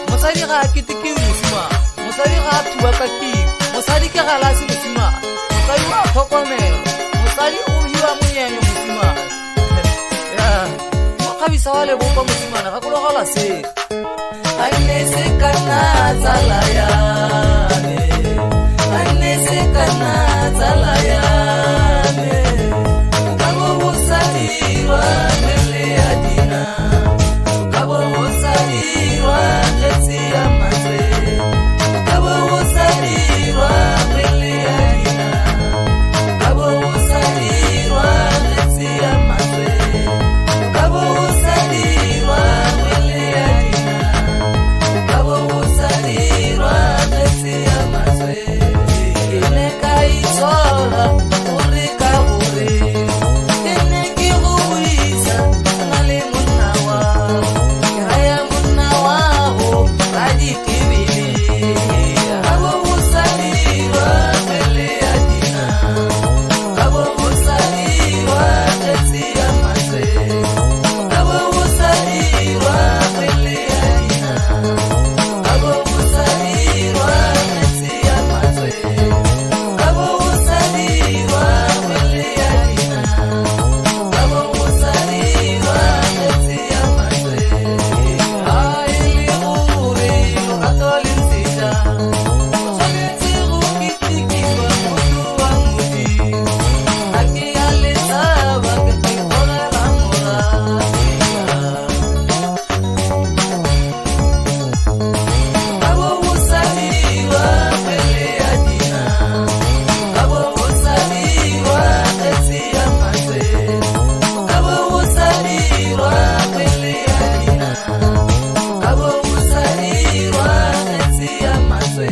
mosadi ga keteke mosima, mosadi ga thuba ka keng, mosadi ke galase mosima, mosadi wa tlhokomelo, mosadi o hiwa monyenyo mosima. Mo kgabisa wa lebopa mosimana ga kologala se ga nne se kana tsala yame, ga nne se kana tsala yame, ka bo bosadi wa mele ya dina, ka bo bosadi wa letsi ya matse, ka bo bosadi wa mele ya dina, ka bo bosadi wa letsi ya matse, ka bo bosadi wa mele ya dina, ka bo bosadi wa letsi ya matse. Ene ka itsola uri ka uri, ene ki ruisa ngale monna wa, kaya monna wa ho radi kibili, ka bo bosadi wa mele ya dina, ka bo bosadi wa letsi ya matse, ka bo bosadi wa mele ya dina, ka bo bosadi wa letsi ya matse, ka bo bosadi wa mele ya dina, ka bo bosadi wa letsi ya matse. Ai uri lo atolinzita, tshwanetse go ketikiwa motho wa modi, a ke a letsaba ke ikgogela morati. Ka bo bosadi wa mele ya dina, ka bo bosadi wa letsi ya matse, ka bo bosadi wa mele ya dina, ka bo bosadi wa letsi ya matse.